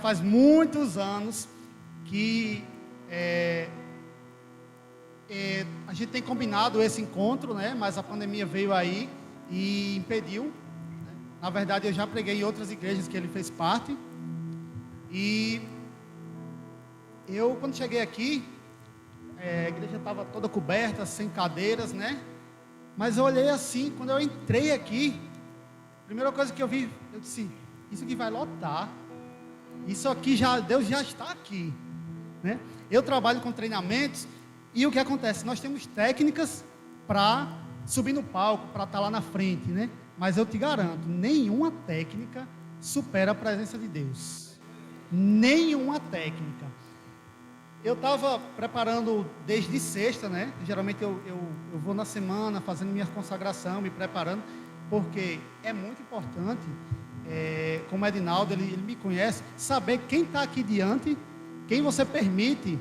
faz muitos anos que a gente tem combinado esse encontro, né? Mas a pandemia veio aí e impediu, né? Na verdade, eu já preguei em outras igrejas que ele fez parte. E eu, quando cheguei aqui, a igreja estava toda coberta, sem cadeiras, né? Mas eu olhei assim, quando eu entrei aqui, a primeira coisa que eu vi, eu disse, isso aqui vai lotar. Isso aqui Deus já está aqui, né? Eu trabalho com treinamentos e o que acontece? Nós temos técnicas para subir no palco, para estar lá na frente, né? Mas eu te garanto, nenhuma técnica supera a presença de Deus. Nenhuma técnica. Eu estava preparando desde sexta, né? Geralmente eu vou na semana fazendo minha consagração, me preparando, porque é muito importante, como Edinaldo, ele me conhece, saber quem está aqui diante, quem você permite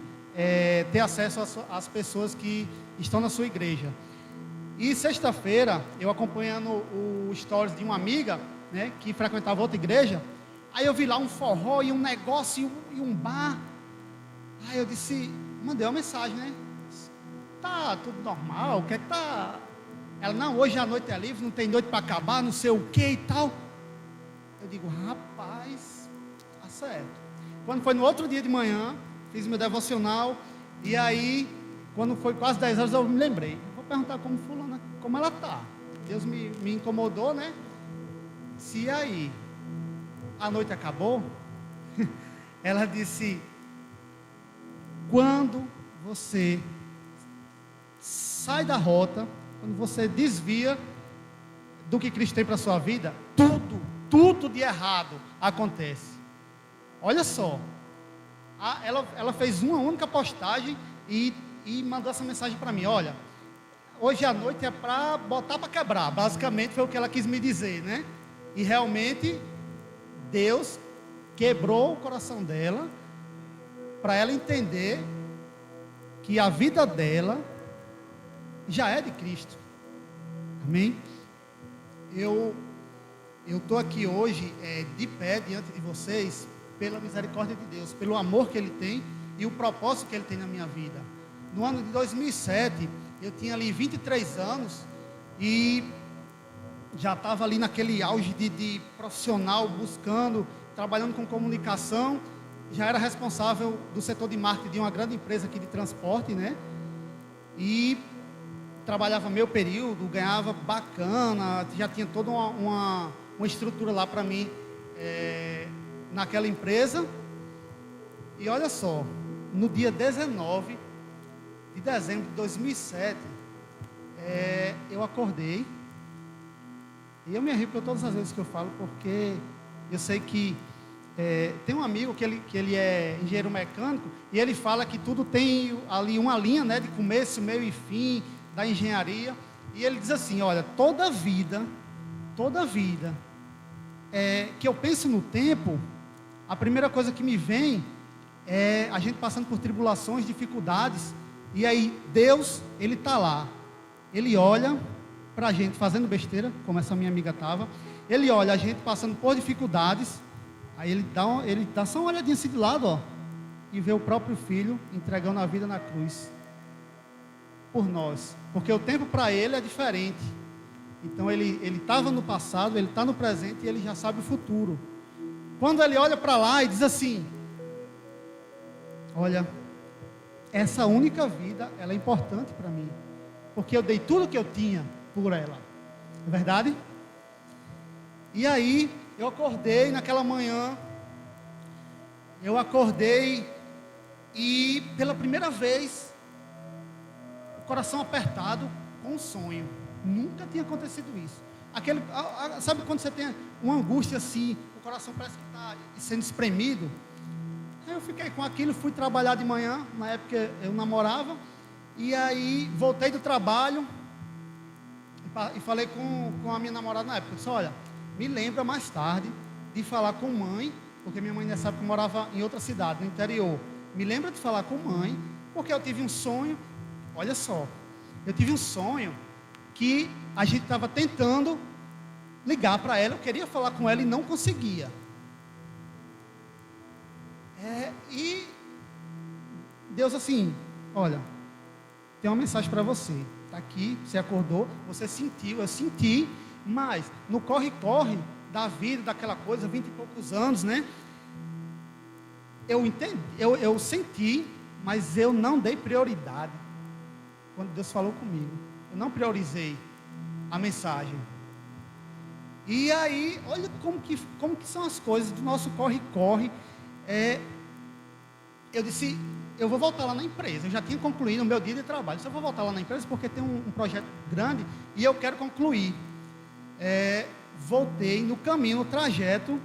ter acesso às pessoas que estão na sua igreja. E sexta-feira, eu acompanhando o stories de uma amiga, né, que frequentava outra igreja, aí eu vi lá um forró e um negócio e um bar. Aí eu disse, mandei uma mensagem, né? Tá tudo normal, quer que tá? Ela, não, hoje a noite é livre, não tem noite para acabar, não sei o que e tal. Eu digo, rapaz, tá certo. Quando foi no outro dia de manhã, fiz meu devocional, e aí, quando foi quase 10 horas, eu me lembrei, vou perguntar como fulana, como ela tá. Deus me incomodou, né? Se aí, a noite acabou, ela disse, quando você sai da rota, quando você desvia do que Cristo tem para a sua vida, tudo de errado acontece. Olha só, ela fez uma única postagem e mandou essa mensagem para mim, olha, hoje à noite é para botar para quebrar, basicamente foi o que ela quis me dizer, né? E realmente, Deus quebrou o coração dela, para ela entender que a vida dela já é de Cristo. Amém? Eu estou aqui hoje de pé diante de vocês pela misericórdia de Deus, pelo amor que Ele tem e o propósito que Ele tem na minha vida. No ano de 2007, eu tinha ali 23 anos e já estava ali naquele auge de profissional, buscando, trabalhando com comunicação. Já era responsável do setor de marketing de uma grande empresa aqui de transporte, né? E trabalhava meio período, ganhava bacana, já tinha toda uma estrutura lá para mim naquela empresa. E olha só, no dia 19 de dezembro de 2007, eu acordei, e eu me arrepio todas as vezes que eu falo, porque eu sei que tem um amigo que ele é engenheiro mecânico, e ele fala que tudo tem ali uma linha, né, de começo, meio e fim da engenharia, e ele diz assim, olha, toda vida que eu penso no tempo, a primeira coisa que me vem é a gente passando por tribulações, dificuldades, e aí Deus, Ele está lá, Ele olha para a gente fazendo besteira, como essa minha amiga estava, Ele olha a gente passando por dificuldades, aí ele dá só uma olhadinha assim de lado, ó, e vê o próprio Filho entregando a vida na cruz por nós, porque o tempo para Ele é diferente. Então Ele estava no passado, Ele está no presente e Ele já sabe o futuro. Quando Ele olha para lá e diz assim, olha, essa única vida, ela é importante para mim, porque eu dei tudo que eu tinha por ela, não é verdade? E aí, eu acordei naquela manhã, e pela primeira vez, o coração apertado com um sonho. Nunca tinha acontecido isso. Sabe quando você tem uma angústia assim, o coração parece que está sendo espremido? Aí eu fiquei com aquilo, fui trabalhar de manhã, na época eu namorava, e aí voltei do trabalho, e falei com a minha namorada na época, eu disse, olha, me lembra mais tarde de falar com mãe, porque minha mãe nessa época morava em outra cidade, no interior. Me lembra de falar com mãe, porque eu tive um sonho, olha só, eu tive um sonho que a gente estava tentando ligar para ela, eu queria falar com ela e não conseguia. E Deus assim, olha, tem uma mensagem para você. Está aqui, você acordou, você sentiu, eu senti, mas no corre-corre da vida, daquela coisa, 20 e poucos anos, né? Eu entendi, eu senti, mas eu não dei prioridade. Quando Deus falou comigo, eu não priorizei a mensagem. E aí, olha como que são as coisas do nosso corre-corre. Eu disse, eu vou voltar lá na empresa. Eu já tinha concluído o meu dia de trabalho. Eu vou voltar lá na empresa porque tem um projeto grande e eu quero concluir. Voltei no caminho, no trajeto,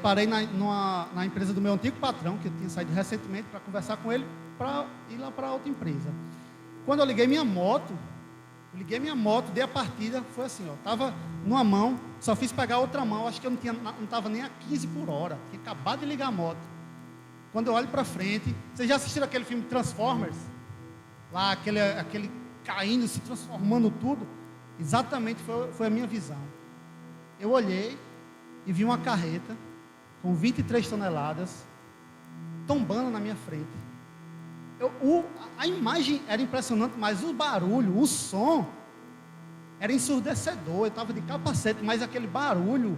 parei na empresa do meu antigo patrão, que eu tinha saído recentemente para conversar com ele, para ir lá para outra empresa. Quando eu liguei minha moto, dei a partida, foi assim, ó, estava numa mão, só fiz pegar outra mão, acho que eu não estava nem a 15 por hora, tinha acabado de ligar a moto. Quando eu olho para frente, vocês já assistiram aquele filme Transformers? Lá, aquele caindo, se transformando tudo? Exatamente foi a minha visão. Eu olhei e vi uma carreta com 23 toneladas tombando na minha frente. A imagem era impressionante, mas o barulho, o som era ensurdecedor. Eu estava de capacete, mas aquele barulho,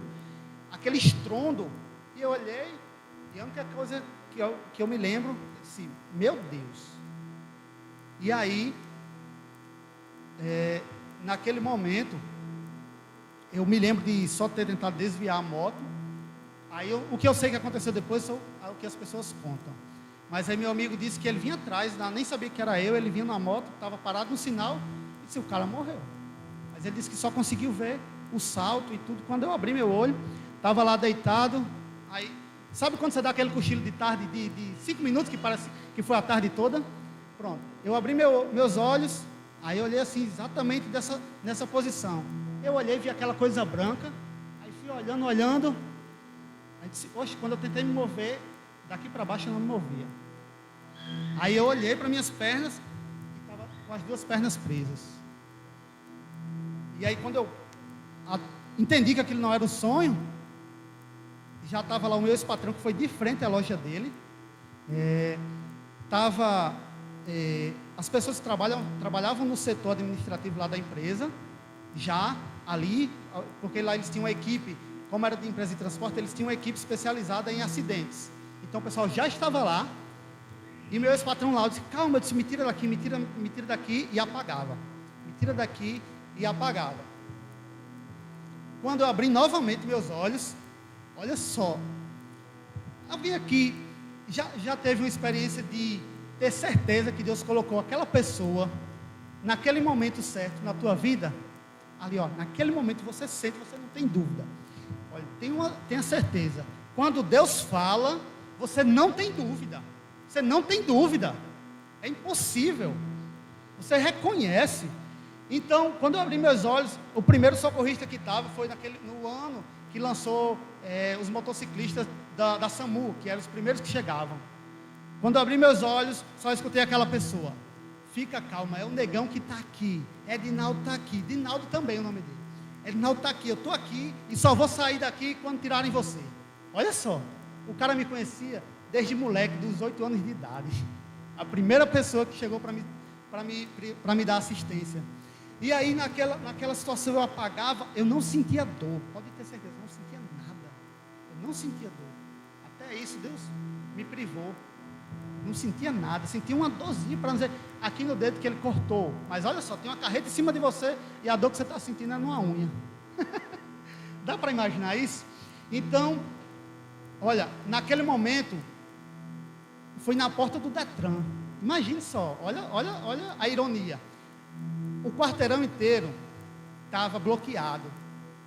aquele estrondo, e eu olhei, e a única coisa que eu me lembro, assim, meu Deus. E aí, naquele momento, eu me lembro de só ter tentado desviar a moto. Aí o que eu sei que aconteceu depois é o que as pessoas contam. Mas aí meu amigo disse que ele vinha atrás, nem sabia que era eu, ele vinha na moto, estava parado no sinal, e disse, o cara morreu. Mas ele disse que só conseguiu ver o salto e tudo. Quando eu abri meu olho, estava lá deitado, aí, sabe quando você dá aquele cochilo de tarde, de 5 minutos, que parece que foi a tarde toda? Pronto, eu abri meus olhos, aí eu olhei assim, exatamente nessa posição. Eu olhei, vi aquela coisa branca, aí fui olhando, aí disse, oxe, quando eu tentei me mover, daqui para baixo eu não me movia. Aí eu olhei para minhas pernas e estava com as 2 pernas presas. E aí quando eu entendi que aquilo não era um sonho, já estava lá o meu ex-patrão, que foi de frente à loja dele. As pessoas que trabalhavam no setor administrativo lá da empresa, já ali, porque lá eles tinham uma equipe, como era de empresa de transporte, eles tinham uma equipe especializada em acidentes. Então o pessoal já estava lá, e meu ex-patrão lá, eu disse, calma, eu disse, me tira daqui, me tira daqui, e apagava. Me tira daqui, e apagava. Quando eu abri novamente meus olhos, olha só, alguém aqui já teve uma experiência de ter certeza que Deus colocou aquela pessoa, naquele momento certo, na tua vida? Ali, ó, naquele momento você sente, você não tem dúvida. Olha, tenha certeza, quando Deus fala, você não tem dúvida. Você não tem dúvida. É impossível. Você reconhece. Então, quando eu abri meus olhos, o primeiro socorrista que estava foi no ano que lançou os motociclistas da SAMU, que eram os primeiros que chegavam. Quando eu abri meus olhos, só escutei aquela pessoa. Fica calma, é o negão que está aqui. Edinaldo está aqui. Dinaldo também é o nome dele. Edinaldo está aqui, eu estou aqui e só vou sair daqui quando tirarem você. Olha só, o cara me conhecia desde moleque, dos 8 anos de idade. A primeira pessoa que chegou para me dar assistência. E aí naquela situação eu apagava, eu não sentia dor. Pode ter certeza, eu não sentia nada. Eu não sentia dor. Até isso Deus me privou. Não sentia nada, sentia uma dorzinha, para não dizer, aqui no dedo que ele cortou. Mas olha só, tem uma carreta em cima de você e a dor que você está sentindo é numa unha. Dá para imaginar isso? Então, olha, naquele momento, foi na porta do Detran. Imagine só, olha a ironia. O quarteirão inteiro estava bloqueado.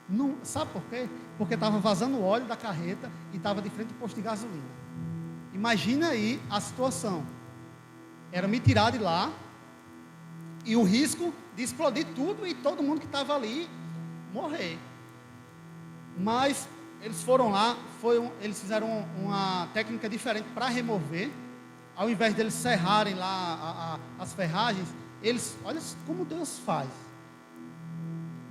Não, sabe por quê? Porque estava vazando o óleo da carreta e estava de frente ao posto de gasolina. Imagina aí a situação. Era me tirar de lá e o risco de explodir tudo e todo mundo que estava ali morrer. Mas eles foram lá, eles fizeram uma técnica diferente para remover. Ao invés deles serrarem lá as ferragens, olha como Deus faz.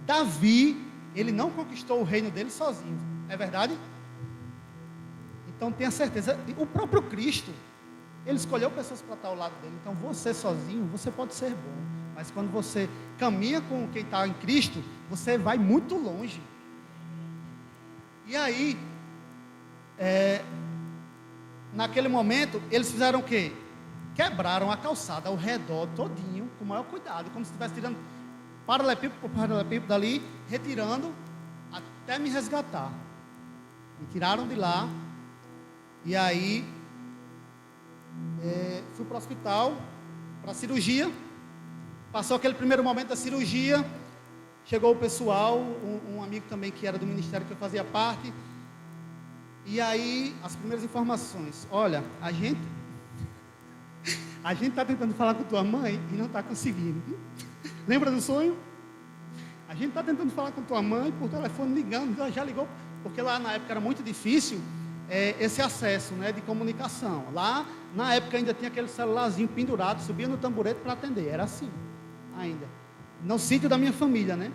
Davi, ele não conquistou o reino dele sozinho, é verdade? Então tenha certeza, o próprio Cristo, Ele escolheu pessoas para estar ao lado dele. Então você sozinho, você pode ser bom, mas quando você caminha com quem está em Cristo, você vai muito longe. E aí, naquele momento, eles fizeram o quê? Quebraram a calçada ao redor todinho, com o maior cuidado, como se estivesse tirando paralelepípedo por paralelepípedo dali, retirando até me resgatar. Me tiraram de lá. E aí fui para o hospital, para a cirurgia. Passou aquele primeiro momento da cirurgia. Chegou o pessoal, um amigo também que era do ministério que eu fazia parte. E aí, as primeiras informações: olha, a gente está tentando falar com tua mãe e não está conseguindo. Lembra do sonho? A gente está tentando falar com tua mãe por telefone, ligando, ela já ligou, porque lá na época era muito difícil esse acesso, né, de comunicação. Lá na época ainda tinha aquele celularzinho pendurado, subia no tamborete para atender, era assim ainda, no sítio da minha família, né?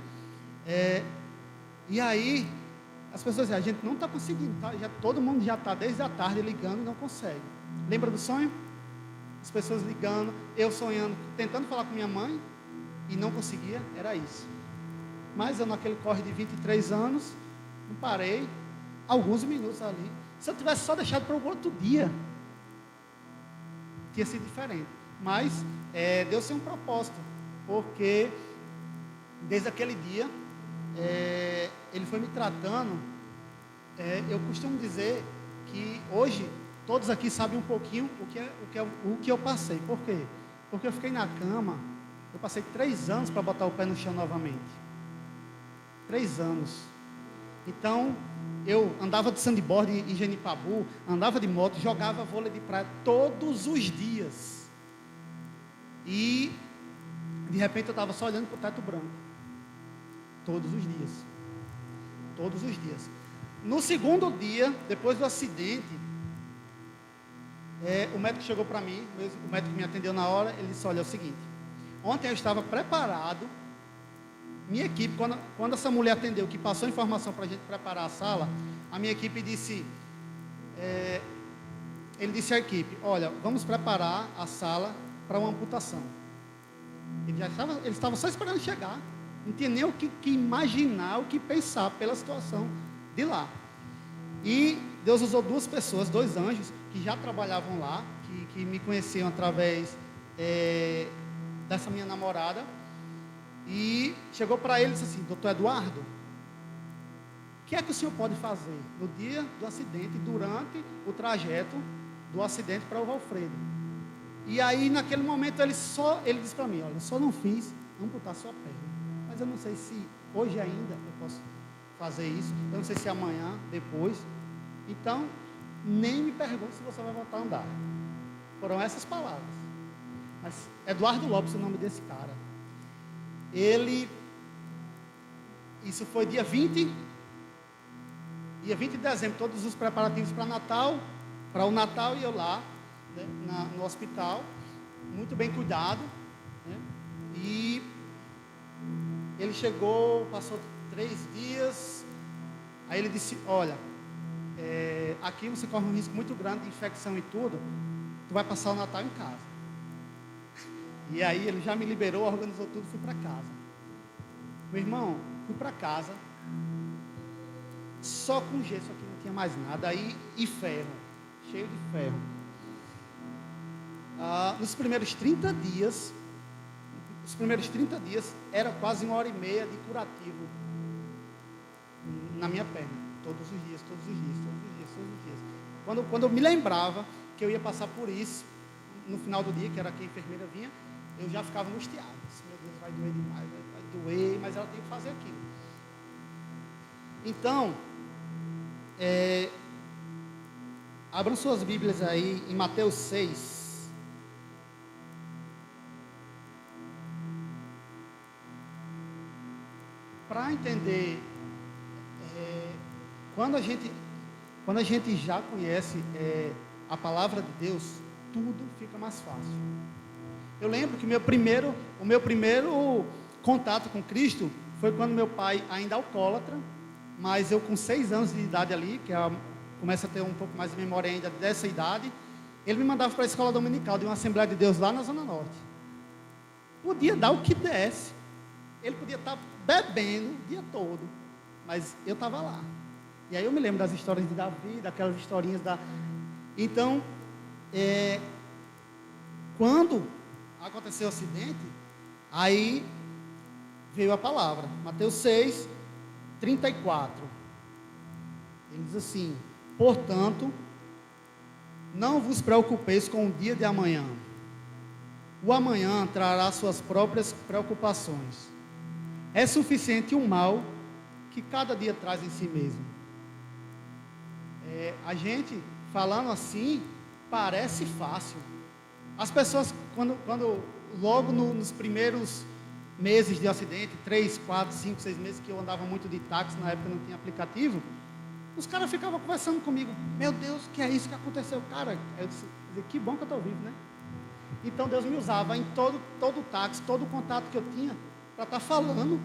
E aí as pessoas dizem: a gente não está conseguindo, tá? Todo mundo já está desde a tarde ligando e não consegue. Lembra do sonho? As pessoas ligando, eu sonhando, tentando falar com minha mãe e não conseguia, era isso. Mas eu naquele corre de 23 anos, não parei, alguns minutos ali. Se eu tivesse só deixado para o outro dia, tinha sido diferente. Mas Deus tem um propósito, porque desde aquele dia, Ele foi me tratando. Eu costumo dizer que hoje todos aqui sabem um pouquinho o que eu passei. Por quê? Porque eu fiquei na cama, eu passei 3 anos para botar o pé no chão novamente. 3 anos. Então, eu andava de sandboard em Genipabu, andava de moto, jogava vôlei de praia todos os dias. E, de repente, eu estava só olhando para o teto branco. Todos os dias. Todos os dias. No segundo dia, depois do acidente, o médico chegou para mim, o médico que me atendeu na hora, ele disse: olha, é o seguinte, ontem eu estava preparado, minha equipe, quando essa mulher atendeu, que passou informação para a gente preparar a sala, a minha equipe disse, ele disse à equipe: olha, vamos preparar a sala para uma amputação. Ele estava só esperando chegar, não tinha nem o que imaginar, o que pensar pela situação de lá. E Deus usou 2 pessoas, 2 anjos, que já trabalhavam lá, que me conheciam através dessa minha namorada. E chegou para ele e disse assim: doutor Eduardo, o que é que o senhor pode fazer no dia do acidente, durante o trajeto do acidente para o Valfredo? E aí, naquele momento, ele disse para mim: olha, eu só não fiz amputar sua perna, mas eu não sei se hoje ainda eu posso fazer isso, eu não sei se amanhã, depois. Então, nem me pergunte se você vai voltar a andar. Foram essas palavras. Mas Eduardo Lopes, o nome desse cara. Isso foi dia 20 de dezembro, todos os preparativos para o Natal, e eu lá, né, no hospital, muito bem cuidado, né, e ele chegou, passou 3 dias, aí ele disse: olha, aqui você corre um risco muito grande de infecção e tudo, tu vai passar o Natal em casa. E aí ele já me liberou, organizou tudo, fui para casa. Meu irmão, fui para casa, só com gesso aqui, não tinha mais nada, aí, e ferro, cheio de ferro. Nos primeiros 30 dias, era quase 1h30 de curativo na minha perna, todos os dias. Quando eu me lembrava que eu ia passar por isso, no final do dia, que era que a enfermeira vinha, eu já ficava angustiado. Meu Deus, vai doer demais, vai doer, mas ela tem que fazer aquilo. Então, abram suas Bíblias aí em Mateus 6. Para entender, quando a gente já conhece a palavra de Deus, tudo fica mais fácil. Eu lembro que o meu primeiro contato com Cristo foi quando meu pai, ainda alcoólatra, mas eu com 6 anos de idade ali, que é começa a ter um pouco mais de memória ainda dessa idade, ele me mandava para a escola dominical de uma Assembleia de Deus lá na Zona Norte. Podia dar o que desse. Ele podia estar bebendo o dia todo, mas eu estava lá. E aí eu me lembro das histórias de Davi, daquelas historinhas da... Então, quando aconteceu o acidente, aí veio a palavra, Mateus 6, 34. Ele diz assim: portanto, não vos preocupeis com o dia de amanhã. O amanhã trará suas próprias preocupações. É suficiente o mal que cada dia traz em si mesmo. A gente, falando assim, parece fácil. As pessoas, quando logo nos primeiros meses de acidente, 3, 4, 5, 6 meses que eu andava muito de táxi, na época não tinha aplicativo, os caras ficavam conversando comigo: meu Deus, que é isso que aconteceu? Cara, eu disse, que bom que eu estou vivo, né? Então Deus me usava em todo táxi, todo contato que eu tinha, para estar falando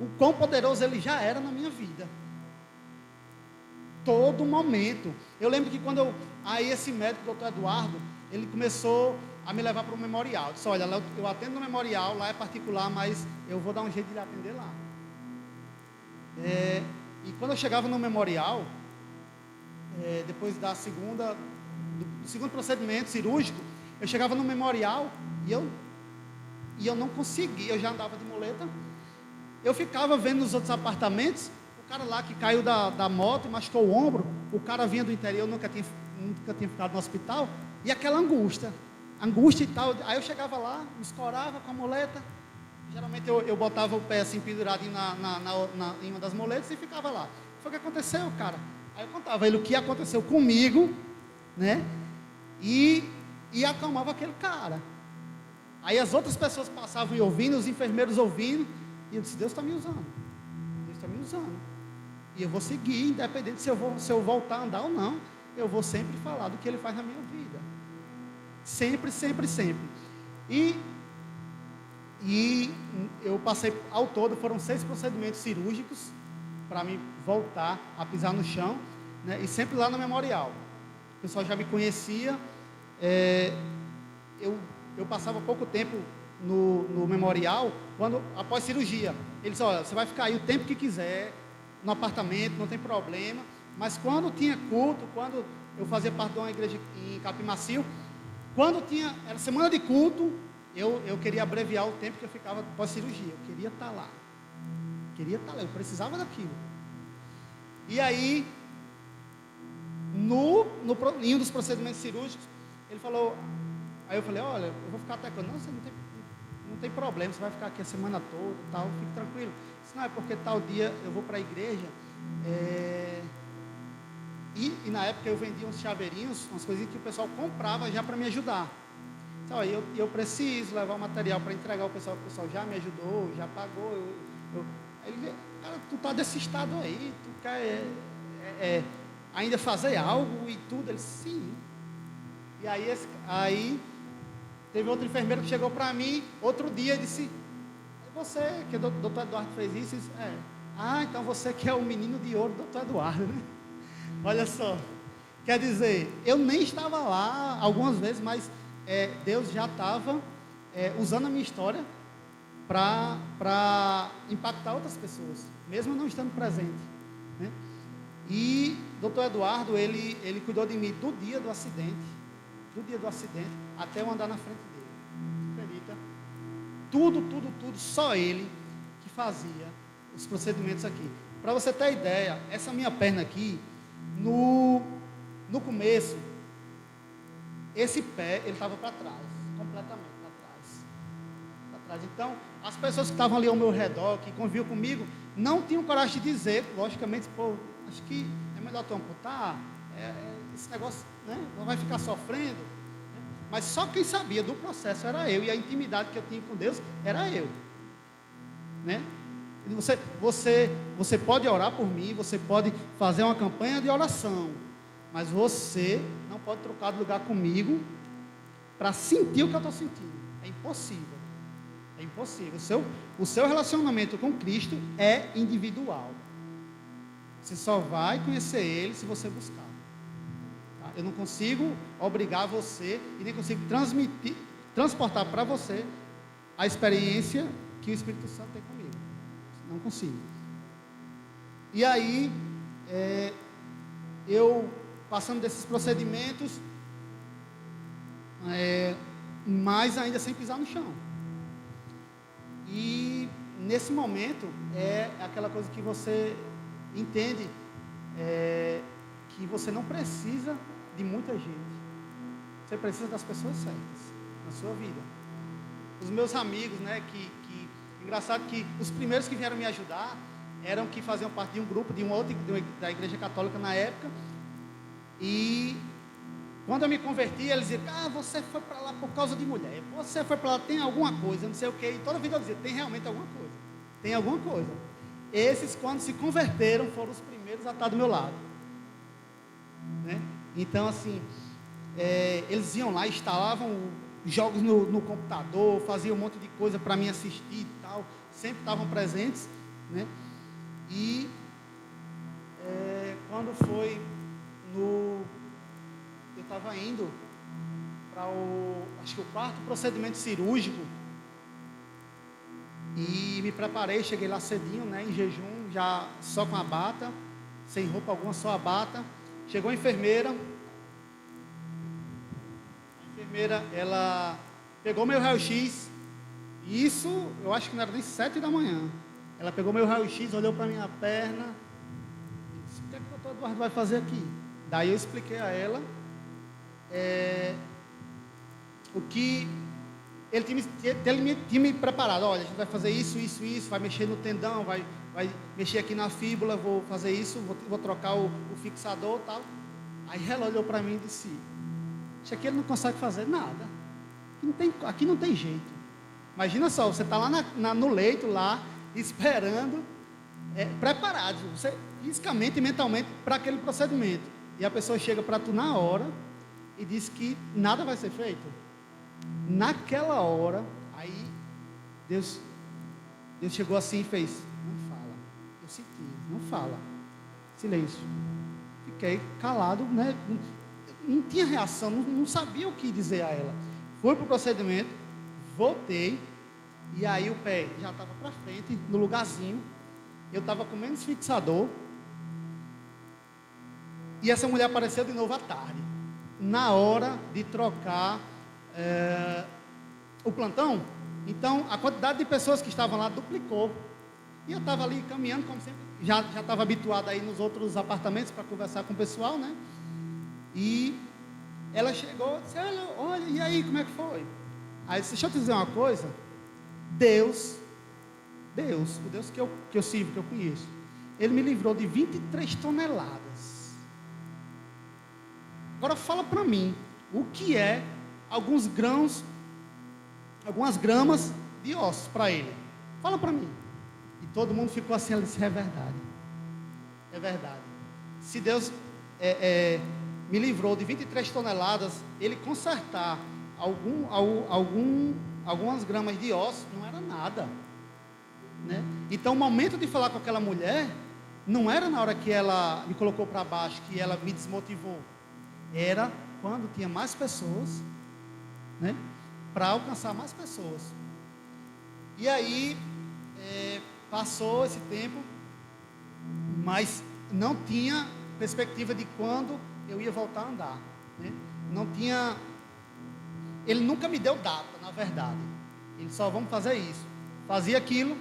o quão poderoso Ele já era na minha vida. Todo momento. Eu lembro que quando aí esse médico, o doutor Eduardo, ele começou a me levar para o memorial. Eu disse: olha, eu atendo no memorial, lá é particular, mas eu vou dar um jeito de lhe atender lá. E quando eu chegava no memorial, depois do segundo procedimento cirúrgico, eu chegava no memorial e eu não conseguia, eu já andava de muleta. Eu ficava vendo nos outros apartamentos, o cara lá que caiu da moto e machucou o ombro, o cara vinha do interior, nunca tinha ficado no hospital, e aquela angústia e tal. Aí eu chegava lá, me escorava com a muleta, geralmente eu botava o pé assim pendurado em uma das muletas e ficava lá. Foi o que aconteceu, cara. Aí eu contava ele o que aconteceu comigo, né? E acalmava aquele cara. Aí as outras pessoas passavam e ouvindo, os enfermeiros ouvindo, e eu disse: Deus está me usando. Deus está me usando. E eu vou seguir, independente se eu voltar a andar ou não, eu vou sempre falar do que Ele faz na minha vida. Sempre, sempre, sempre. E eu passei, ao todo, foram 6 procedimentos cirúrgicos para me voltar a pisar no chão, né? E sempre lá no memorial. O pessoal já me conhecia. Eu passava pouco tempo no memorial, após cirurgia. Ele disse: olha, você vai ficar aí o tempo que quiser, no apartamento, não tem problema. Mas quando tinha culto, quando eu fazia parte de uma igreja em Capim Macio, era semana de culto, eu queria abreviar o tempo que eu ficava pós-cirurgia. Eu queria estar lá. Eu precisava daquilo. E aí, em um dos procedimentos cirúrgicos, ele falou, aí eu falei: olha, eu vou ficar até quando? Não, você não tem problema, você vai ficar aqui a semana toda, tal, fique tranquilo. Disse: não, é porque tal dia eu vou para a igreja, e na época eu vendia uns chaveirinhos, umas coisinhas que o pessoal comprava já para me ajudar. Então, eu preciso levar o material para entregar ao pessoal, o pessoal já me ajudou, já pagou. Aí ele: cara, tu tá desse estado aí, tu quer ainda fazer algo e tudo? Ele: sim. E aí teve outro enfermeiro que chegou para mim outro dia e disse: é você, que o doutor Eduardo fez isso? Eu disse: então você que é o menino de ouro do doutor Eduardo, né? Olha só, quer dizer, eu nem estava lá algumas vezes, mas Deus já estava usando a minha história para impactar outras pessoas, mesmo eu não estando presente, né? E doutor Eduardo, ele cuidou de mim do dia do acidente até eu andar na frente dele. Acredita? Tudo, só ele que fazia os procedimentos aqui. Para você ter ideia, essa minha perna aqui, no começo, esse pé, ele estava para trás, completamente para trás. Então, as pessoas que estavam ali ao meu redor, que conviviam comigo, não tinham coragem de dizer, logicamente: pô, acho que é melhor tu amputar, esse negócio, né, não vai ficar sofrendo. Mas só quem sabia do processo era eu, e a intimidade que eu tinha com Deus era eu, né? Você pode orar por mim, você pode fazer uma campanha de oração, mas você não pode trocar de lugar comigo para sentir o que eu estou sentindo. É impossível. É impossível. O seu relacionamento com Cristo é individual. Você só vai conhecer Ele se você buscar. Tá? Eu não consigo obrigar você e nem consigo transportar para você a experiência que o Espírito Santo tem comigo. Não consigo. E aí, eu passando desses procedimentos, mas ainda sem pisar no chão. E nesse momento é aquela coisa que você entende, que você não precisa de muita gente. Você precisa das pessoas certas na sua vida. Os meus amigos, né, engraçado que os primeiros que vieram me ajudar eram que faziam parte de um grupo, da Igreja Católica na época. E quando eu me converti, eles diziam: você foi para lá por causa de mulher, você foi para lá, tem alguma coisa, não sei o quê. E toda vida eu dizia: tem realmente alguma coisa, tem alguma coisa. Esses, quando se converteram, foram os primeiros a estar do meu lado, né? Então, assim, eles iam lá, instalavam jogos no computador, faziam um monte de coisa para mim assistir e tal, sempre estavam presentes, né? E quando foi eu estava indo para acho que o quarto procedimento cirúrgico, e me preparei, cheguei lá cedinho, né, em jejum, já só com a bata, sem roupa alguma, só a bata. Chegou a enfermeira, ela pegou meu raio-x, e isso, eu acho que não era nem 7 da manhã. Ela pegou meu raio-x, olhou para minha perna, e disse: o que é que o doutor Eduardo vai fazer aqui? Daí eu expliquei a ela o que ele tinha me preparado. Olha, a gente vai fazer isso, vai mexer no tendão, vai mexer aqui na fíbula, vou fazer isso, vou trocar o fixador e tal. Aí ela olhou para mim e disse: acho que ele não consegue fazer nada, aqui não tem jeito. Imagina só, você está lá no leito, lá, esperando, preparado, você, fisicamente e mentalmente, para aquele procedimento. E a pessoa chega para tu na hora e diz que nada vai ser feito. Naquela hora, aí Deus chegou assim e fez: não fala. Eu senti, não fala. Silêncio. Fiquei calado, né? Não tinha reação, não sabia o que dizer a ela. Fui para o procedimento, voltei, e aí o pé já estava para frente, no lugarzinho. Eu estava com menos fixador. E essa mulher apareceu de novo à tarde, na hora de trocar o plantão. Então, a quantidade de pessoas que estavam lá duplicou. E eu estava ali caminhando, como sempre, já estava habituado aí nos outros apartamentos para conversar com o pessoal, né? E ela chegou e disse: olha, e aí, como é que foi? Aí, deixa eu te dizer uma coisa. Deus, o Deus que eu sirvo, que eu conheço, Ele me livrou de 23 toneladas. Agora fala para mim, o que é algumas gramas de ossos para ele? Fala para mim. E todo mundo ficou assim, ela disse: é verdade. É verdade. Se Deus me livrou de 23 toneladas, Ele consertar algumas gramas de ossos não era nada, né? Então o momento de falar com aquela mulher não era na hora que ela me colocou para baixo, que ela me desmotivou. Era quando tinha mais pessoas, né, para alcançar mais pessoas. E aí passou esse tempo, mas não tinha perspectiva de quando eu ia voltar a andar, né? Não tinha. Ele nunca me deu data, na verdade. Ele só: vamos fazer isso. Fazia aquilo.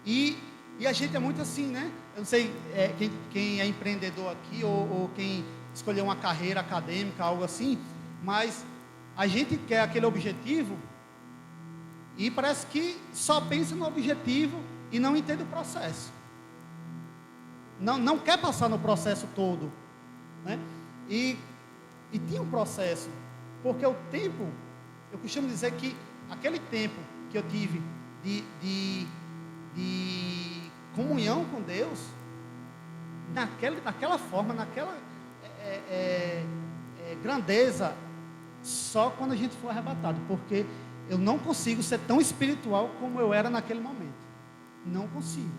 E a gente é muito assim, né? Eu não sei quem é empreendedor aqui, ou quem escolher uma carreira acadêmica, algo assim, mas a gente quer aquele objetivo e parece que só pensa no objetivo e não entende o processo. Não quer passar no processo todo, né? E tinha um processo, porque o tempo, eu costumo dizer que aquele tempo que eu tive de comunhão com Deus, naquela forma, naquela grandeza, só quando a gente for arrebatado, porque eu não consigo ser tão espiritual como eu era naquele momento. Não consigo.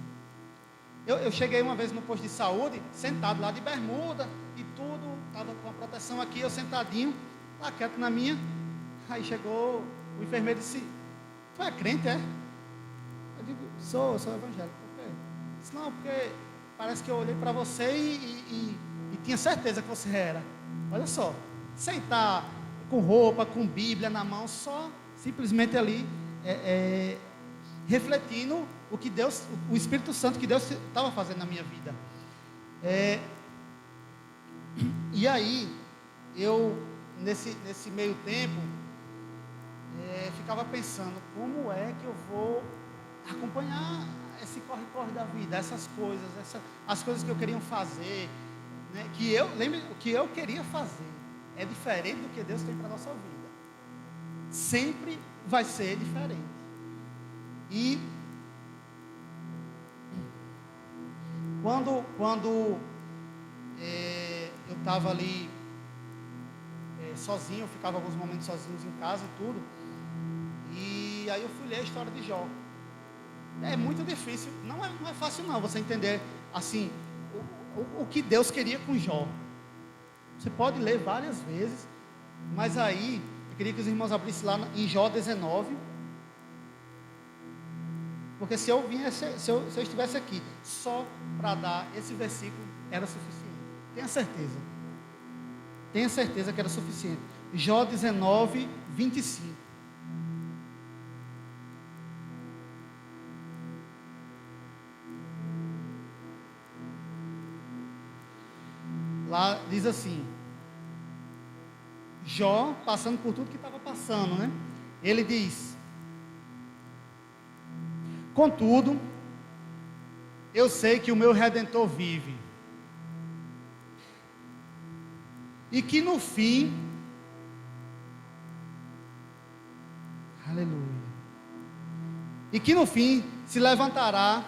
Eu cheguei uma vez no posto de saúde, sentado lá de bermuda e tudo, estava com a proteção aqui, eu sentadinho, lá quieto na minha. Aí chegou o enfermeiro e disse: tu é crente, é? Eu digo: sou evangélico. Por quê? Ele disse: não, porque parece que eu olhei para você e tinha certeza que você era. Olha só, sem estar com roupa, com Bíblia na mão, só simplesmente ali refletindo o que Deus, o Espírito Santo que Deus estava fazendo na minha vida. E aí, eu, nesse meio tempo, ficava pensando: como é que eu vou acompanhar esse corre-corre da vida, essas coisas, as coisas que eu queria fazer, né? O que eu queria fazer é diferente do que Deus tem para a nossa vida. Sempre vai ser diferente. E quando eu estava ali sozinho, eu ficava alguns momentos sozinhos em casa e tudo, e aí eu fui ler a história de Jó. É muito difícil, não é fácil não você entender assim o que Deus queria com Jó. Você pode ler várias vezes, mas aí eu queria que os irmãos abrissem lá em Jó 19, porque se eu estivesse aqui só para dar esse versículo, era suficiente. Tenha certeza que era suficiente. Jó 19, 25. Lá diz assim: Jó, passando por tudo que estava passando, né? Ele diz: contudo, eu sei que o meu Redentor vive, e que no fim, aleluia, e que no fim se levantará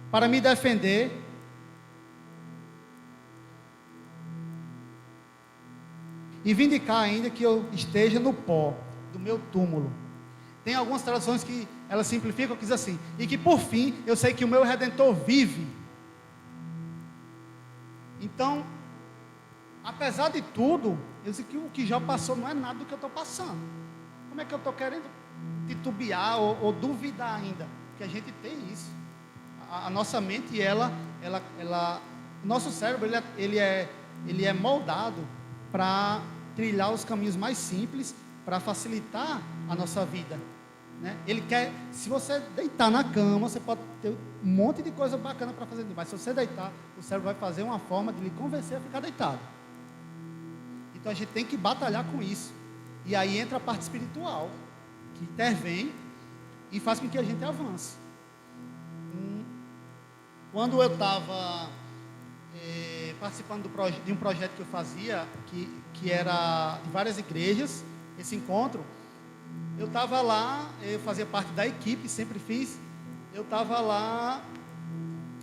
para me defender e vindicar ainda que eu esteja no pó do meu túmulo. Tem algumas traduções que elas simplificam, que diz assim: e que por fim eu sei que o meu Redentor vive. Então, apesar de tudo, eu sei que o que Jó passou não é nada do que eu estou passando. Como é que eu estou querendo titubear ou duvidar ainda? Porque a gente tem isso. A nossa mente, o nosso cérebro, ele é moldado para trilhar os caminhos mais simples, para facilitar a nossa vida, né? Ele quer, se você deitar na cama, você pode ter um monte de coisa bacana para fazer, mas se você deitar, o cérebro vai fazer uma forma de lhe convencer a ficar deitado. Então a gente tem que batalhar com isso. E aí entra a parte espiritual, que intervém e faz com que a gente avance. Quando eu estava participando de um projeto que eu fazia, que era de várias igrejas, esse encontro, eu estava lá, eu fazia parte da equipe, sempre fiz, eu estava lá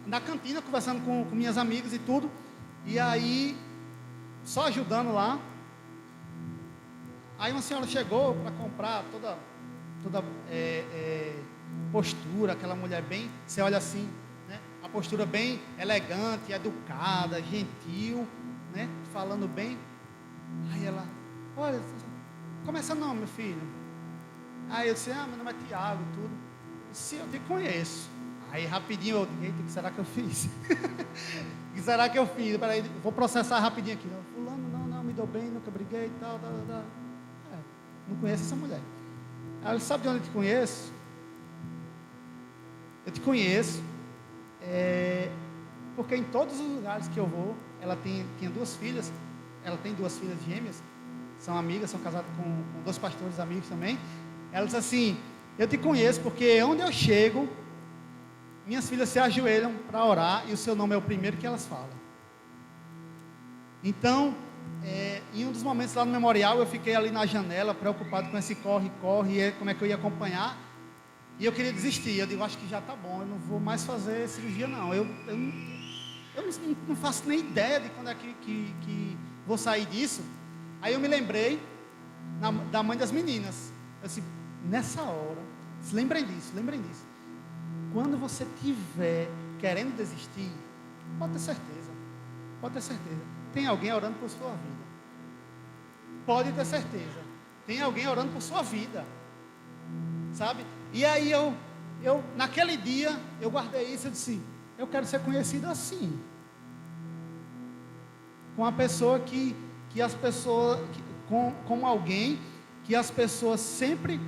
na cantina, conversando com minhas amigas e tudo, e aí, só ajudando lá. Aí uma senhora chegou para comprar toda postura, aquela mulher bem, você olha assim, né, a postura bem elegante, educada, gentil, né, falando bem. Aí ela: olha, começa não, meu filho. Aí eu disse: meu nome é Tiago e tudo. Se eu te conheço. Aí rapidinho eu digo: o que será que eu fiz? O que será que eu fiz? Peraí, vou processar rapidinho aqui. Fulano, não, me dou bem, nunca briguei e tal. Não conheço essa mulher. Aí ela: sabe de onde eu te conheço? Eu te conheço porque em todos os lugares que eu vou, ela tinha duas filhas, ela tem duas filhas gêmeas, são amigas, são casadas com dois pastores amigos também. Ela disse assim: eu te conheço porque onde eu chego, minhas filhas se ajoelham para orar e o seu nome é o primeiro que elas falam. Então, em um dos momentos lá no memorial, eu fiquei ali na janela, preocupado com esse corre-corre, e como é que eu ia acompanhar. E eu queria desistir. Eu digo: acho que já está bom, eu não vou mais fazer cirurgia não. Eu não faço nem ideia de quando é que vou sair disso. Aí eu me lembrei da mãe das meninas. Eu disse: nessa hora, lembrem disso. quando você estiver querendo desistir, pode ter certeza, tem alguém orando por sua vida. Pode ter certeza, tem alguém orando por sua vida, sabe? E aí eu naquele dia, eu guardei isso, eu disse, eu quero ser conhecido assim, com a pessoa que as pessoas, com alguém que as pessoas sempre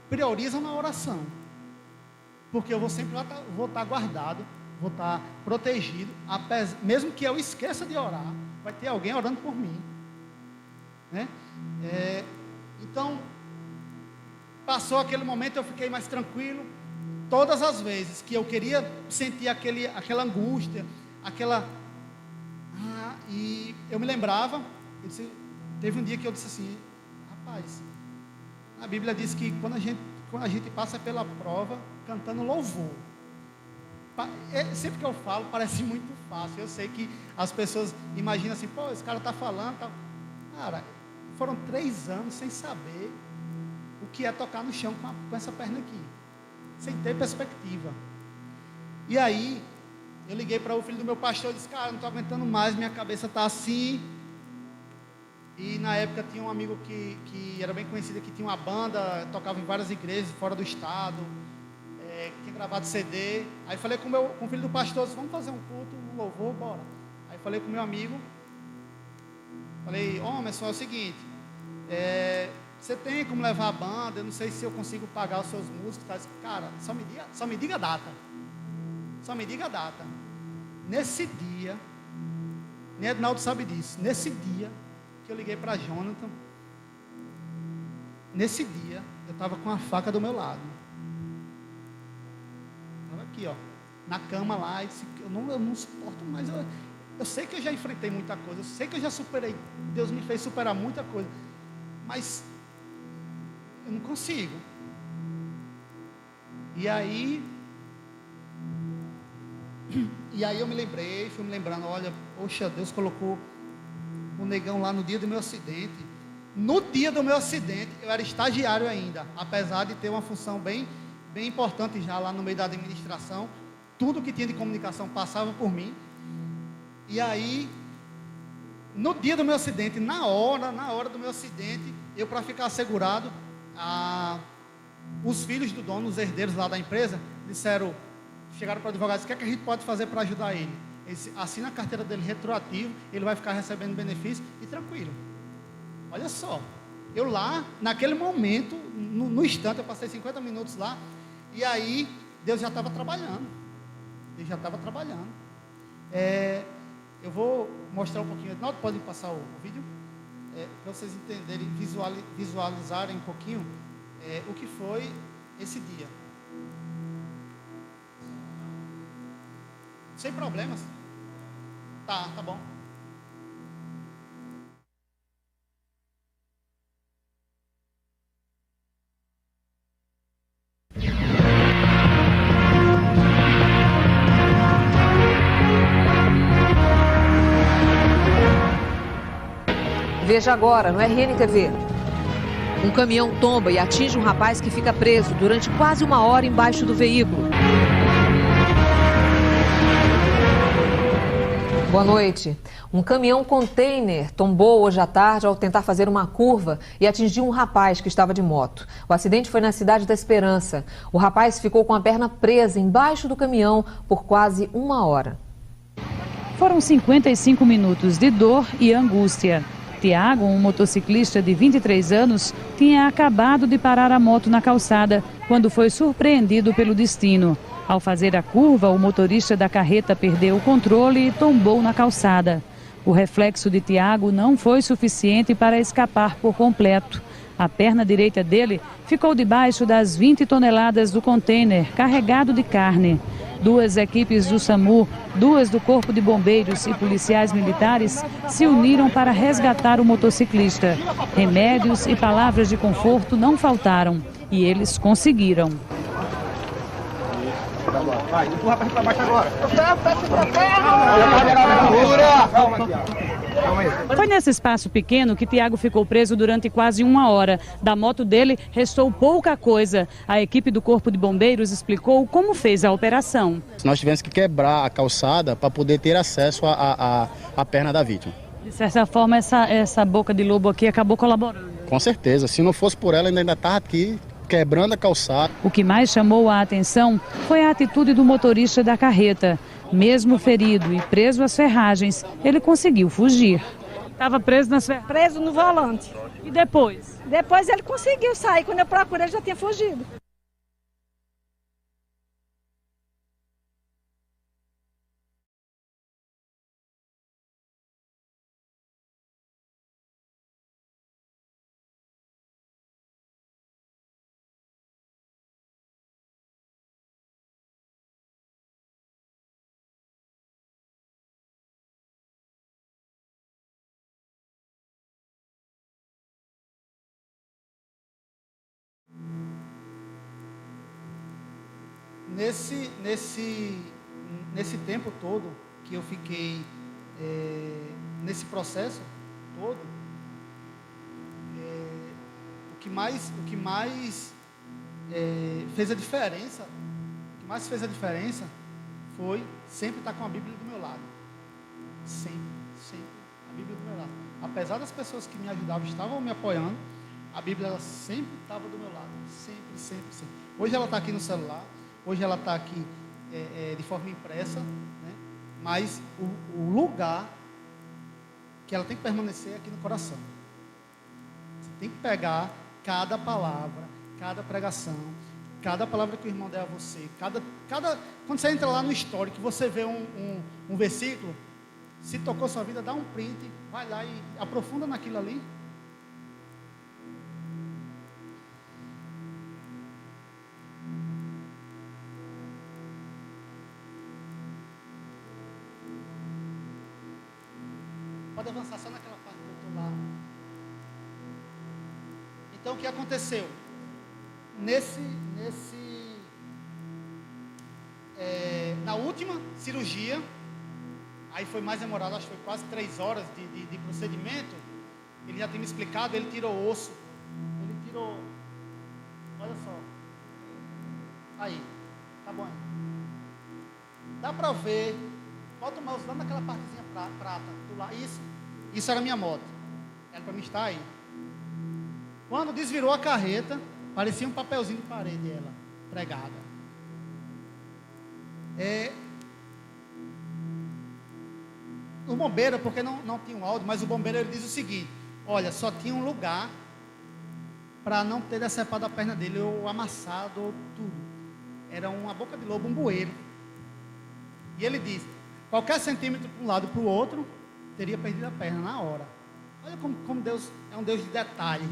priorizam na oração, porque eu vou sempre vou estar guardado, vou estar protegido, mesmo que eu esqueça de orar, vai ter alguém orando por mim, né? Então, passou aquele momento, eu fiquei mais tranquilo. Todas as vezes que eu queria sentir aquela angústia, e eu me lembrava, teve um dia que eu disse assim, rapaz, a Bíblia diz que quando a gente passa pela prova, cantando louvor, sempre que eu falo, parece muito fácil, eu sei que as pessoas imaginam assim, pô, esse cara está falando, tá. Cara, foram 3 anos sem saber o que é tocar no chão com essa perna aqui, sem ter perspectiva. E aí, eu liguei para o filho do meu pastor e disse, cara, não estou aguentando mais, minha cabeça está assim. E na época tinha um amigo que era bem conhecido, que tinha uma banda, tocava em várias igrejas fora do estado, tinha gravado CD. Aí falei com o filho do pastor, disse, vamos fazer um culto, um louvor, bora. Aí falei com o meu amigo, falei, Emerson, é o seguinte, você tem como levar a banda? Eu não sei se eu consigo pagar os seus músicos. Tá? Cara, só me diga a data. Só me diga a data. Nesse dia, nem Ednaldo sabe disso. Nesse dia que eu liguei para Jonathan, nesse dia eu estava com a faca do meu lado. Estava aqui, ó, na cama lá. E disse, eu não suporto mais. Eu sei que eu já enfrentei muita coisa. Eu sei que eu já superei. Deus me fez superar muita coisa. Mas eu não consigo. E aí eu me lembrei, fui me lembrando, olha, poxa, Deus colocou o negão lá no dia do meu acidente. No dia do meu acidente, eu era estagiário ainda, apesar de ter uma função bem importante já lá no meio da administração. Tudo que tinha de comunicação passava por mim. E aí, no dia do meu acidente, na hora do meu acidente, eu, para ficar assegurado, os filhos do dono, os herdeiros lá da empresa, chegaram para o advogado e disseram, o que é que a gente pode fazer para ajudar ele? Ele assina a carteira dele retroativo, ele vai ficar recebendo benefício e tranquilo. Olha só, eu lá, naquele momento, no instante, eu passei 50 minutos lá, e aí Deus já estava trabalhando. Eu vou mostrar um pouquinho, não pode passar o vídeo, para vocês entenderem, visualizarem um pouquinho o que foi esse dia. Sem problemas. Tá bom. Veja agora no RNTV. Um caminhão tomba e atinge um rapaz que fica preso durante quase 1 hora embaixo do veículo. Boa noite. Um caminhão container tombou hoje à tarde ao tentar fazer uma curva e atingiu um rapaz que estava de moto. O acidente foi na cidade da Esperança. O rapaz ficou com a perna presa embaixo do caminhão por quase 1 hora. Foram 55 minutos de dor e angústia. Tiago, um motociclista de 23 anos, tinha acabado de parar a moto na calçada quando foi surpreendido pelo destino. Ao fazer a curva, o motorista da carreta perdeu o controle e tombou na calçada. O reflexo de Tiago não foi suficiente para escapar por completo. A perna direita dele ficou debaixo das 20 toneladas do container carregado de carne. 2 equipes do SAMU, 2 do Corpo de Bombeiros e policiais militares se uniram para resgatar o motociclista. Remédios e palavras de conforto não faltaram e eles conseguiram. Vai, empurra para baixo agora. Calma aqui, ó. Foi nesse espaço pequeno que Tiago ficou preso durante quase 1 hora. Da moto dele restou pouca coisa. A equipe do Corpo de Bombeiros explicou como fez a operação. Nós tivemos que quebrar a calçada para poder ter acesso à perna da vítima. De certa forma, essa boca de lobo aqui acabou colaborando. Com certeza, se não fosse por ela, ainda estava aqui quebrando a calçada. O que mais chamou a atenção foi a atitude do motorista da carreta. Mesmo ferido e preso às ferragens, ele conseguiu fugir. Estava preso nas ferragens? Preso no volante. E depois? Depois ele conseguiu sair. Quando eu procurei, ele já tinha fugido. Nesse tempo todo que eu fiquei nesse processo todo, o que mais fez a diferença, foi sempre estar com a Bíblia do meu lado. Sempre a Bíblia do meu lado. Apesar das pessoas que me ajudavam estavam me apoiando, a Bíblia ela sempre estava do meu lado. Sempre. Hoje ela está aqui no celular. Hoje ela está aqui de forma impressa, né? Mas o lugar que ela tem que permanecer é aqui no coração. Você tem que pegar cada palavra, cada pregação, cada palavra que o irmão der a você, quando você entra lá no histórico, que você vê um versículo, se tocou sua vida, dá um print, vai lá e aprofunda naquilo ali. Pode avançar só naquela parte que eu estou lá. Então, o que aconteceu? Na última cirurgia, aí foi mais demorado, acho que foi quase 3 horas de procedimento. Ele já tinha me explicado, ele tirou o osso. Ele tirou, olha só. Aí, tá bom aí. Dá para ver. Bota o mouse lá naquela partezinha prata do lado. Isso era minha moto. Era para mim estar aí. Quando desvirou a carreta, parecia um papelzinho de parede ela, pregada. O bombeiro, porque não tinha um áudio, mas o bombeiro ele diz o seguinte: olha, só tinha um lugar para não ter decepado a perna dele, ou amassado, ou tudo. Era uma boca de lobo, um bueiro. E ele diz: qualquer centímetro para um lado e para o outro, teria perdido a perna na hora. Olha como Deus é um Deus de detalhe.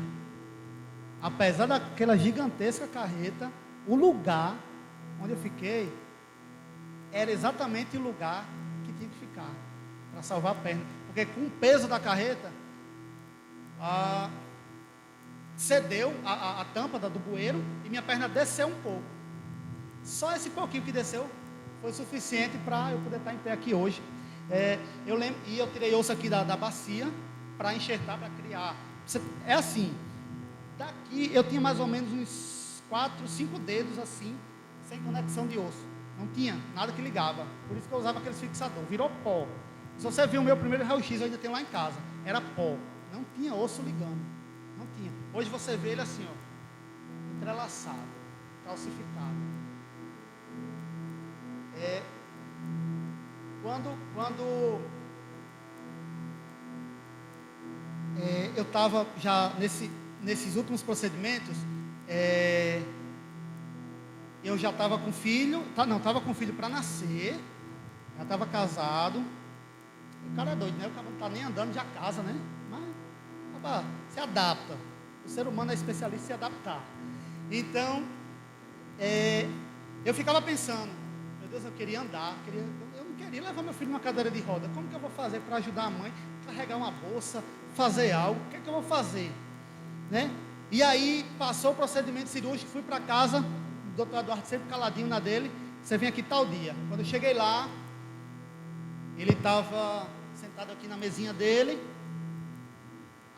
Apesar daquela gigantesca carreta, o lugar onde eu fiquei era exatamente o lugar que tinha que ficar para salvar a perna. Porque com o peso da carreta, cedeu a tampa do bueiro e minha perna desceu um pouco. Só esse pouquinho que desceu foi suficiente para eu poder estar em pé aqui hoje. Eu lembro, e eu tirei osso aqui da bacia para enxertar, para criar. É assim, daqui eu tinha mais ou menos uns 4, 5 dedos assim, sem conexão de osso. Não tinha nada que ligava. Por isso que eu usava aqueles fixadores. Virou pó. Se você viu o meu primeiro raio-x, eu ainda tenho lá em casa. Era pó. Não tinha osso ligando. Não tinha. Hoje você vê ele assim, ó, entrelaçado, calcificado. Quando eu estava já nesses últimos procedimentos, eu já estava com filho, estava com filho para nascer, já estava casado. O cara é doido, né? O cara não está nem andando, já casa, né? Mas se adapta. O ser humano é especialista em se adaptar. Então, eu ficava pensando, meu Deus, eu queria andar, eu não queria levar meu filho numa cadeira de roda. Como que eu vou fazer para ajudar a mãe, carregar uma bolsa, fazer algo? O que é que eu vou fazer? Né? E aí, passou o procedimento cirúrgico, fui para casa, o doutor Eduardo sempre caladinho na dele, você vem aqui tal dia. Quando eu cheguei lá, ele estava sentado aqui na mesinha dele.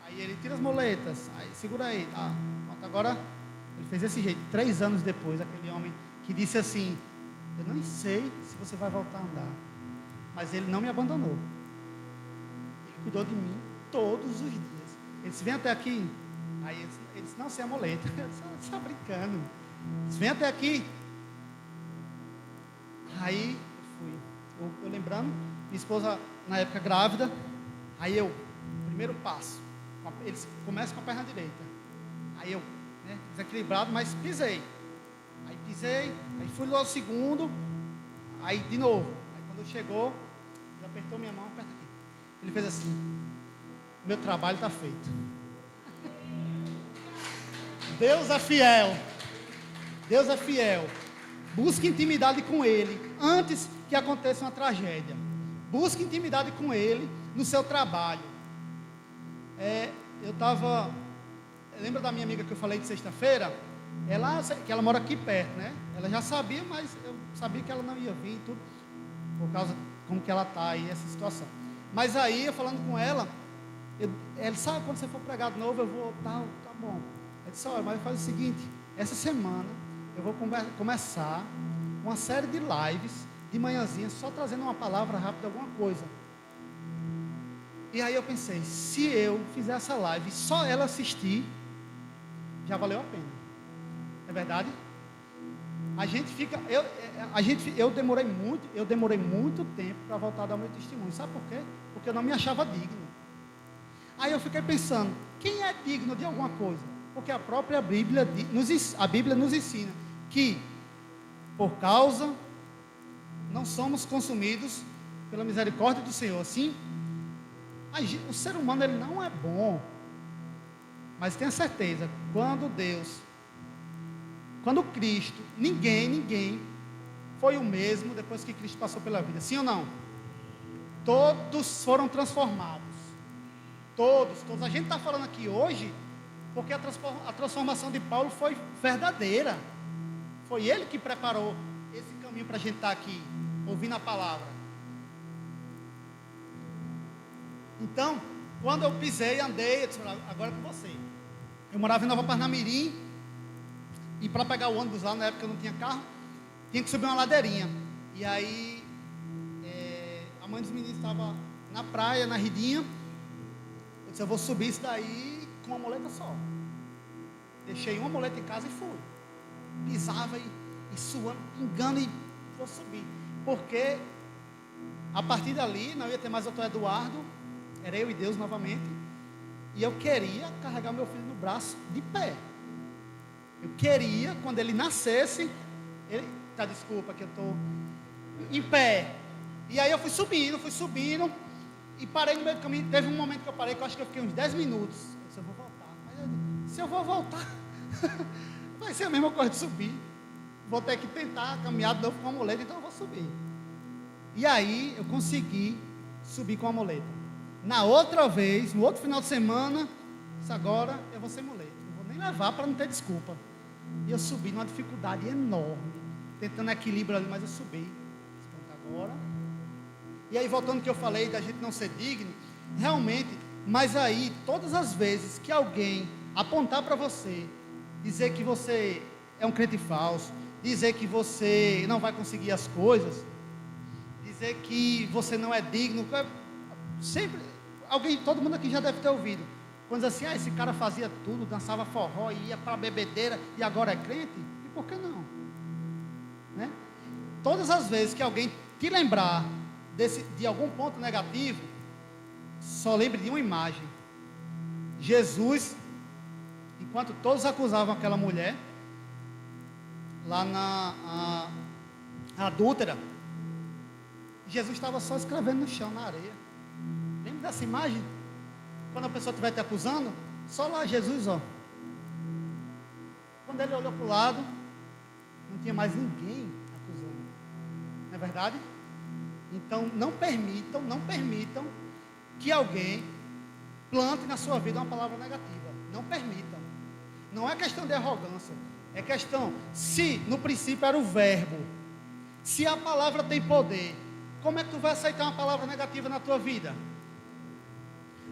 Aí ele tira as moletas, aí segura aí, tá? Pronto, agora ele fez desse jeito. 3 anos depois, aquele homem que disse assim: eu nem sei se você vai voltar a andar, mas ele não me abandonou. Ele cuidou de mim todos os dias. Ele disse: vem até aqui. Aí ele disse: não, sem a moleta. Eu disse: você está brincando. Ele disse: vem até aqui. Aí eu fui. Eu lembrando, minha esposa na época grávida. Aí primeiro passo, eles começam com a perna direita. Aí eu, desequilibrado, mas pisei. Aí pisei, aí fui lá ao segundo. Aí de novo. Aí quando chegou, ele apertou minha mão, aperta aqui. Ele fez assim: meu trabalho está feito. Deus é fiel. Deus é fiel. Busque intimidade com Ele antes que aconteça uma tragédia. Busque intimidade com Ele no seu trabalho. Lembra da minha amiga que eu falei de sexta-feira? Que ela mora aqui perto, né? Ela já sabia, mas eu sabia que ela não ia vir, tudo, por causa de como que ela está aí, essa situação. Mas aí, eu falando com ela, ela sabe, quando você for pregar de novo, eu vou, tá bom. Ela disse: olha, mas faz o seguinte, essa semana eu vou começar uma série de lives de manhãzinha, só trazendo uma palavra rápida, alguma coisa. E aí eu pensei, se eu fizer essa live, só ela assistir, já valeu a pena. É verdade? Eu demorei muito tempo para voltar a dar o meu testemunho. Sabe por quê? Porque eu não me achava digno. Aí eu fiquei pensando, quem é digno de alguma coisa? Porque a própria Bíblia nos ensina que, por causa, não somos consumidos pela misericórdia do Senhor. Assim, o ser humano ele não é bom, mas tenha certeza, quando Cristo, ninguém foi o mesmo depois que Cristo passou pela vida, sim ou não? Todos foram transformados, todos. A gente está falando aqui hoje porque a transformação de Paulo foi verdadeira. Foi ele que preparou esse caminho para a gente estar aqui, ouvindo a palavra. Então, quando eu pisei, andei, eu disse: agora é com você. Eu morava em Nova Parnamirim, e para pegar o ônibus lá, na época eu não tinha carro, tinha que subir uma ladeirinha. E aí, a mãe dos meninos estava na praia, na ridinha. Eu disse: eu vou subir isso daí com uma muleta só. Deixei uma muleta em casa e fui. Pisava e suando, pingando, e vou subir. Porque a partir dali não ia ter mais o doutor Eduardo, era eu e Deus novamente. E eu queria carregar meu filho no braço de pé. Eu queria, quando ele nascesse, desculpa que eu estou em pé. E aí eu fui subindo, e parei no meio do caminho. Teve um momento que eu parei, que eu acho que eu fiquei uns 10 minutos. Eu disse: eu vou voltar. Mas se eu vou voltar, vai ser a mesma coisa de subir. Vou ter que tentar caminhar de novo com a muleta, então eu vou subir. E aí eu consegui subir com a muleta. Na outra vez, no outro final de semana, disse: agora eu vou sem muleta. Não vou nem levar para não ter desculpa. E eu subi numa dificuldade enorme, tentando equilíbrio ali, mas eu subi. Pronto, agora. E aí, voltando ao que eu falei da gente não ser digno, realmente, mas aí, todas as vezes que alguém apontar para você, dizer que você é um crente falso, dizer que você não vai conseguir as coisas, dizer que você não é digno, sempre, todo mundo aqui já deve ter ouvido, quando diz assim: esse cara fazia tudo, dançava forró, ia para a bebedeira e agora é crente, e por que não? Né? Todas as vezes que alguém te lembrar de algum ponto negativo, só lembre de uma imagem. Jesus, enquanto todos acusavam aquela mulher, lá na adúltera, Jesus estava só escrevendo no chão, na areia. Lembra dessa imagem? Quando a pessoa estiver te acusando, só lá Jesus, ó. Quando ele olhou para o lado, não tinha mais ninguém acusando. Não é verdade? Então, não permitam que alguém plante na sua vida uma palavra negativa. Não permitam. Não é questão de arrogância. É questão, se no princípio era o verbo, se a palavra tem poder, como é que tu vai aceitar uma palavra negativa na tua vida?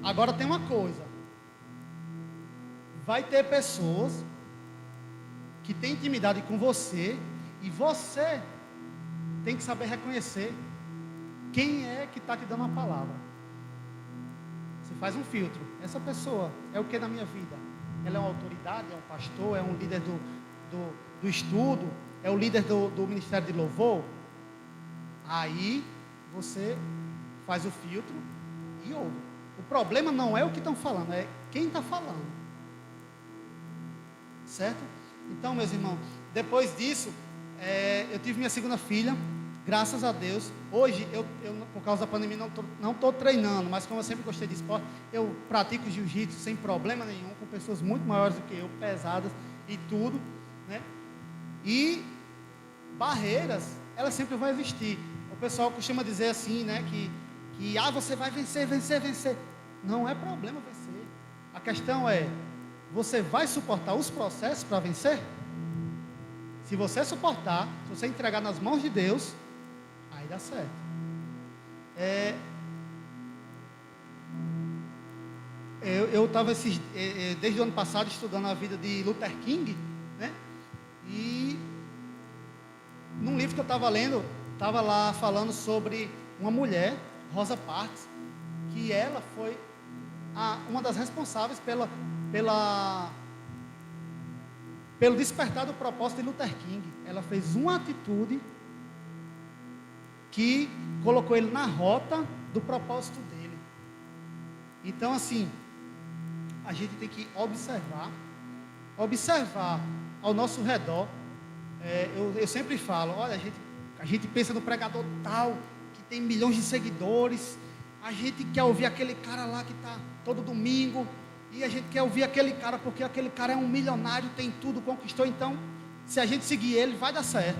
Agora tem uma coisa. Vai ter pessoas que têm intimidade com você e você tem que saber reconhecer quem é que está te dando a palavra. Você faz um filtro. Essa pessoa é o que na minha vida? Ela é uma autoridade, é um pastor, é um líder do estudo, é o líder do ministério de louvor? Aí você faz o filtro e ouve. O problema não é o que estão falando, é quem está falando. Certo? Então, meus irmãos, depois disso, eu tive minha segunda filha, graças a Deus. Hoje, eu por causa da pandemia, não estou treinando, mas como eu sempre gostei de esporte, eu pratico jiu-jitsu sem problema nenhum, com pessoas muito maiores do que eu, pesadas e tudo, né? E barreiras, elas sempre vão existir. O pessoal costuma dizer assim, né, que você vai vencer. Não é problema vencer. A questão é, você vai suportar os processos para vencer? Se você suportar, se você entregar nas mãos de Deus, aí dá certo. Eu estava desde o ano passado estudando a vida de Luther King, né? E num livro que eu estava lendo, estava lá falando sobre uma mulher, Rosa Parks, que ela foi uma das responsáveis pelo despertar do propósito de Luther King. Ela fez uma atitude que colocou ele na rota do propósito dele. Então, assim, a gente tem que observar ao nosso redor. Eu sempre falo, olha, a gente pensa no pregador tal, que tem milhões de seguidores, a gente quer ouvir aquele cara lá que está todo domingo, e a gente quer ouvir aquele cara, porque aquele cara é um milionário, tem tudo, conquistou, então, se a gente seguir ele, vai dar certo.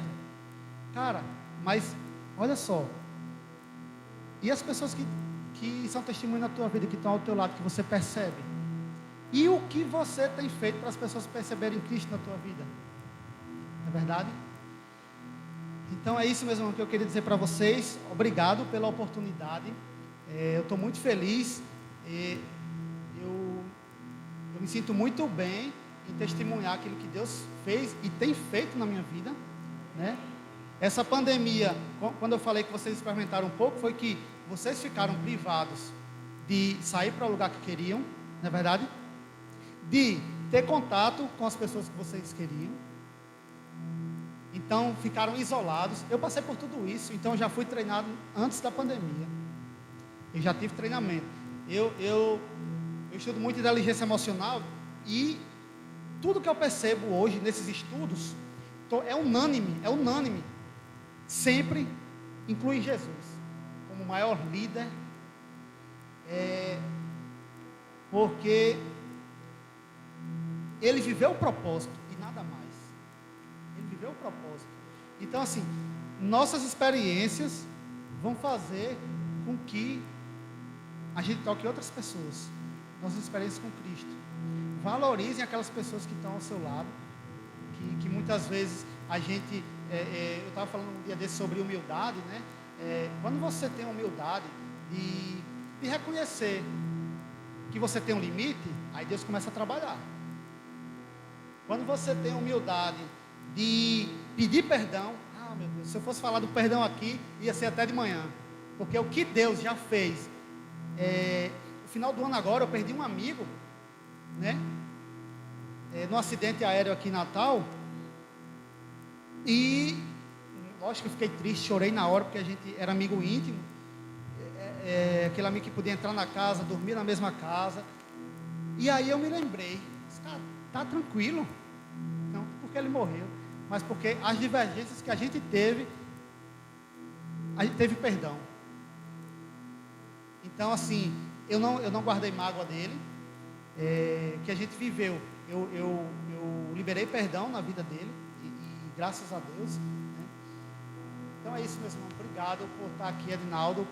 Cara, mas, olha só, e as pessoas que são testemunho na tua vida, que estão ao teu lado, que você percebe? E o que você tem feito para as pessoas perceberem Cristo na tua vida? Não é verdade? Então é isso mesmo que eu queria dizer para vocês. Obrigado pela oportunidade. Eu estou muito feliz. Eu me sinto muito bem em testemunhar aquilo que Deus fez e tem feito na minha vida, né? Essa pandemia, quando eu falei que vocês experimentaram um pouco, foi que vocês ficaram privados de sair para o lugar que queriam, não é verdade? De ter contato com as pessoas que vocês queriam. Então ficaram isolados. Eu passei por tudo isso, então já fui treinado antes da pandemia. Eu já tive treinamento. Eu estudo muito inteligência emocional e tudo que eu percebo hoje nesses estudos é unânime. Sempre inclui Jesus como o maior líder, porque ele viveu o propósito e nada mais. Ele viveu o propósito. Então, assim, nossas experiências vão fazer com que a gente toque outras pessoas. Nossas experiências com Cristo. Valorizem aquelas pessoas que estão ao seu lado, que muitas vezes a gente... eu estava falando um dia desse sobre humildade, né? Quando você tem humildade de reconhecer que você tem um limite, aí Deus começa a trabalhar. Quando você tem humildade de pedir perdão, meu Deus, se eu fosse falar do perdão aqui, ia ser até de manhã, porque o que Deus já fez, no final do ano agora, eu perdi um amigo, né? No acidente aéreo aqui em Natal, e lógico que eu fiquei triste, chorei na hora, porque a gente era amigo íntimo, aquele amigo que podia entrar na casa, dormir na mesma casa, e aí eu me lembrei, cara, tá tranquilo, não porque ele morreu, mas porque as divergências que a gente teve perdão. Então, assim, eu não guardei mágoa dele, que a gente viveu, eu liberei perdão na vida dele, e graças a Deus, né? Então é isso, meus irmãos. Obrigado por estar aqui, Edinaldo,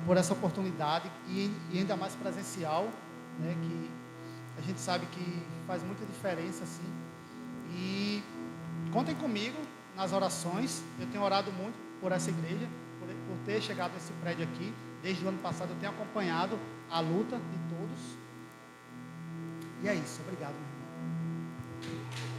por essa oportunidade, e ainda mais presencial, né? Que a gente sabe que faz muita diferença, assim. E contem comigo nas orações. Eu tenho orado muito por essa igreja, por ter chegado nesse prédio aqui. Desde o ano passado eu tenho acompanhado a luta de todos. E é isso. Obrigado, meu irmão.